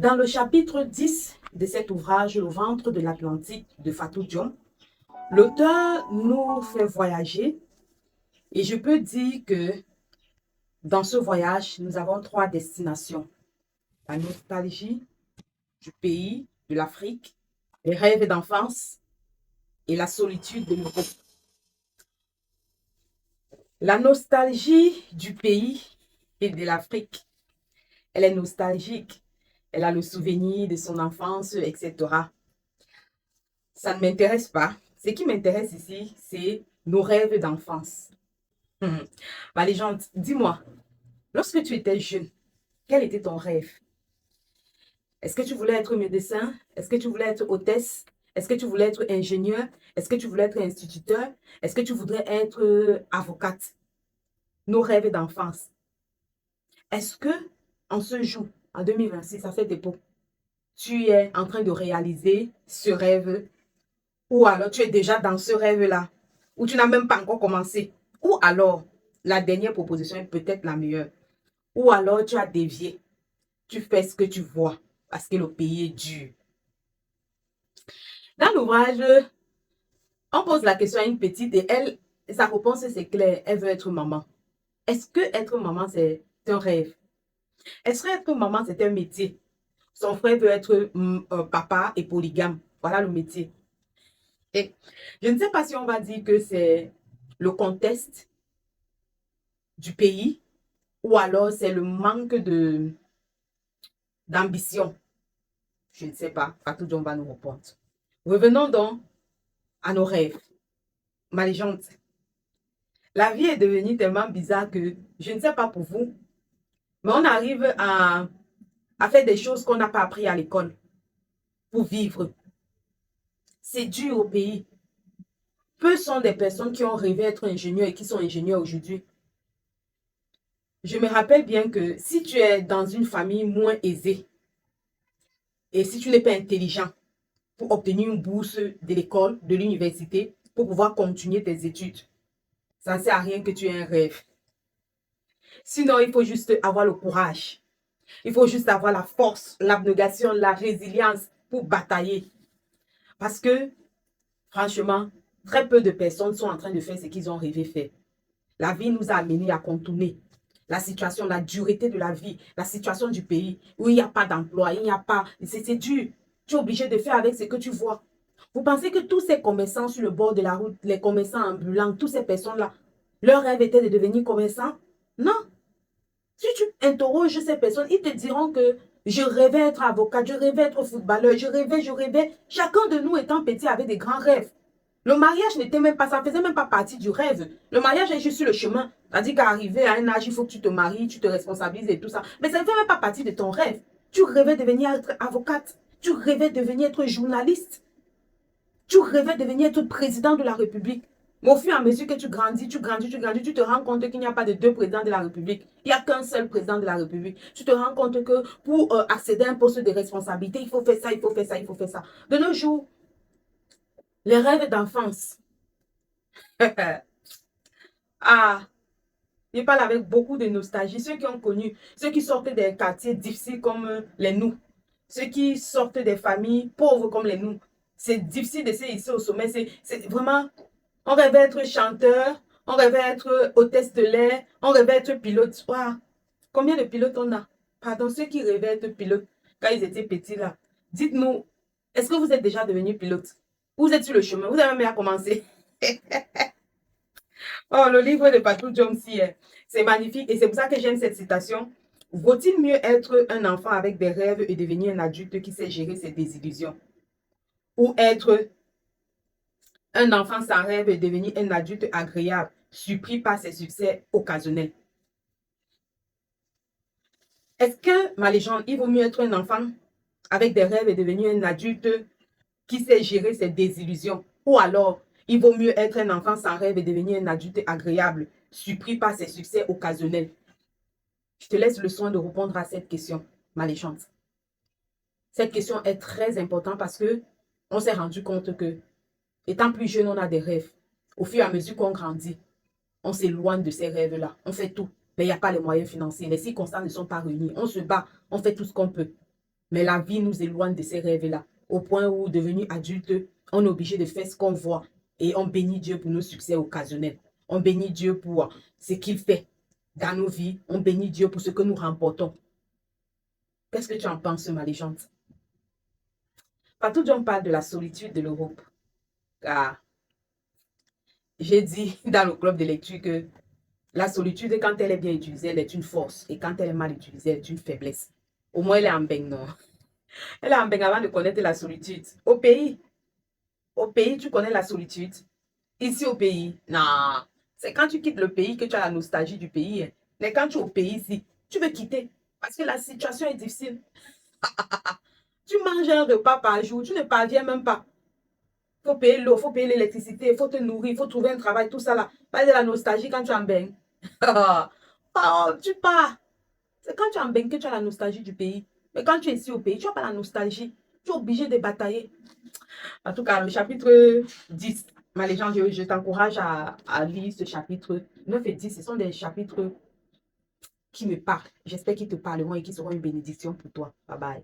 Dans le chapitre 10 de cet ouvrage, Le ventre de l'Atlantique de Fatou Diom, l'auteur nous fait voyager et je peux dire que dans ce voyage, nous avons trois destinations. La nostalgie du pays, de l'Afrique, les rêves d'enfance et la solitude de l'Europe. La nostalgie du pays et de l'Afrique, elle est nostalgique. Elle a le souvenir de son enfance, etc. Ça ne m'intéresse pas. Ce qui m'intéresse ici, c'est nos rêves d'enfance. Légende, dis-moi, lorsque tu étais jeune, quel était ton rêve? Est-ce que tu voulais être médecin? Est-ce que tu voulais être hôtesse? Est-ce que tu voulais être ingénieur? Est-ce que tu voulais être instituteur? Est-ce que tu voudrais être avocate? Nos rêves d'enfance. Est-ce que en ce jour, en 2026, ça fait dépôt, tu es en train de réaliser ce rêve ou alors tu es déjà dans ce rêve-là ou tu n'as même pas encore commencé ou alors la dernière proposition est peut-être la meilleure ou alors tu as dévié, tu fais ce que tu vois parce que le pays est dur. Dans l'ouvrage, on pose la question à une petite et elle, sa réponse c'est clair, elle veut être maman. Est-ce que être maman c'est un rêve? Est-ce que être maman c'est un métier? Son frère veut être papa et polygame. Voilà le métier. Et je ne sais pas si on va dire que c'est le contexte du pays ou alors c'est le manque d'ambition. Je ne sais pas. Fatou Diom va nous répondre. Revenons donc à nos rêves. Ma légende. La vie est devenue tellement bizarre que je ne sais pas pour vous, mais on arrive à faire des choses qu'on n'a pas appris à l'école pour vivre. C'est dur au pays. Peu sont des personnes qui ont rêvé être ingénieurs et qui sont ingénieurs aujourd'hui. Je me rappelle bien que si tu es dans une famille moins aisée et si tu n'es pas intelligent pour obtenir une bourse de l'école, de l'université, pour pouvoir continuer tes études, ça ne sert à rien que tu aies un rêve. Sinon, il faut juste avoir le courage. Il faut juste avoir la force, l'abnégation, la résilience pour batailler. Parce que, franchement, très peu de personnes sont en train de faire ce qu'ils ont rêvé faire. La vie nous a amenés à contourner la situation, la dureté de la vie, la situation du pays, où il n'y a pas d'emploi, il n'y a pas... C'est dur. Tu es obligé de faire avec ce que tu vois. Vous pensez que tous ces commerçants sur le bord de la route, les commerçants ambulants, toutes ces personnes-là, leur rêve était de devenir commerçant? Non. Si tu interroges ces personnes, ils te diront que je rêvais être avocat, je rêvais être footballeur, je rêvais. Chacun de nous étant petit avait des grands rêves. Le mariage n'était même pas, ça ne faisait même pas partie du rêve. Le mariage est juste sur le chemin. C'est-à-dire qu'arrivé à un âge, il faut que tu te maries, tu te responsabilises et tout ça. Mais ça ne fait même pas partie de ton rêve. Tu rêvais de devenir être avocate. Tu rêvais de devenir être journaliste. Tu rêvais de devenir être président de la République. Mais au fur et à mesure que tu grandis, tu te rends compte qu'il n'y a pas de deux présidents de la République. Il n'y a qu'un seul président de la République. Tu te rends compte que pour accéder à un poste de responsabilité, il faut faire ça, il faut faire ça, il faut faire ça. De nos jours, les rêves d'enfance. Ah, je parle avec beaucoup de nostalgie. Ceux qui ont connu, ceux qui sortent des quartiers difficiles comme les nous, ceux qui sortent des familles pauvres comme les nous, c'est difficile d'essayer ici au sommet. C'est vraiment, on rêvait être chanteur, on rêvait être hôtesse de l'air, on rêvait être pilote. Wow. Combien de pilotes on a? Pardon, ceux qui rêvaient être pilote quand ils étaient petits là. Dites-nous, est-ce que vous êtes déjà devenu pilote? Vous êtes sur le chemin, vous avez même à commencer. Oh, le livre de Fatou Diom, c'est magnifique et c'est pour ça que j'aime cette citation. Vaut-il mieux être un enfant avec des rêves et devenir un adulte qui sait gérer ses désillusions? Ou être un enfant sans rêve et devenir un adulte agréable, surpris par ses succès occasionnels? Est-ce que, ma légende, il vaut mieux être un enfant avec des rêves et devenir un adulte qui sait gérer ses désillusions? Ou alors, il vaut mieux être un enfant sans rêve et devenir un adulte agréable, surpris par ses succès occasionnels? Je te laisse le soin de répondre à cette question, ma légende. Cette question est très importante parce que on s'est rendu compte que, étant plus jeune, on a des rêves. Au fur et à mesure qu'on grandit, on s'éloigne de ces rêves-là. On fait tout, mais il n'y a pas les moyens financiers. Les circonstances ne sont pas réunies. On se bat, on fait tout ce qu'on peut. Mais la vie nous éloigne de ces rêves-là, au point où, devenu adulte, on est obligé de faire ce qu'on voit. Et on bénit Dieu pour nos succès occasionnels. On bénit Dieu pour ce qu'il fait dans nos vies. On bénit Dieu pour ce que nous remportons. Qu'est-ce que tu en penses, ma légende? Fatou Diom parle de la solitude de l'Europe. Car j'ai dit dans le club de lecture que la solitude, quand elle est bien utilisée, elle est une force. Et quand elle est mal utilisée, elle est une faiblesse. Au moins, elle est en baigne, non? Elle est en baigne avant de connaître la solitude. Au pays, tu connais la solitude. Ici au pays, non. C'est quand tu quittes le pays que tu as la nostalgie du pays. Mais quand tu es au pays ici, tu veux quitter. Parce que la situation est difficile. Tu manges un repas par jour, tu ne parviens même pas. Il faut payer l'eau, il faut payer l'électricité, il faut te nourrir, il faut trouver un travail, tout ça là. Pas de la nostalgie quand tu es en bain. Oh, tu pars. C'est quand tu es en bain que tu as la nostalgie du pays. Mais quand tu es ici au pays, tu n'as pas la nostalgie. Tu es obligé de batailler. En tout cas, le chapitre 10, ma légende, je t'encourage à lire ce chapitre 9 et 10. Ce sont des chapitres qui me parlent. J'espère qu'ils te parleront et qu'ils seront une bénédiction pour toi. Bye bye.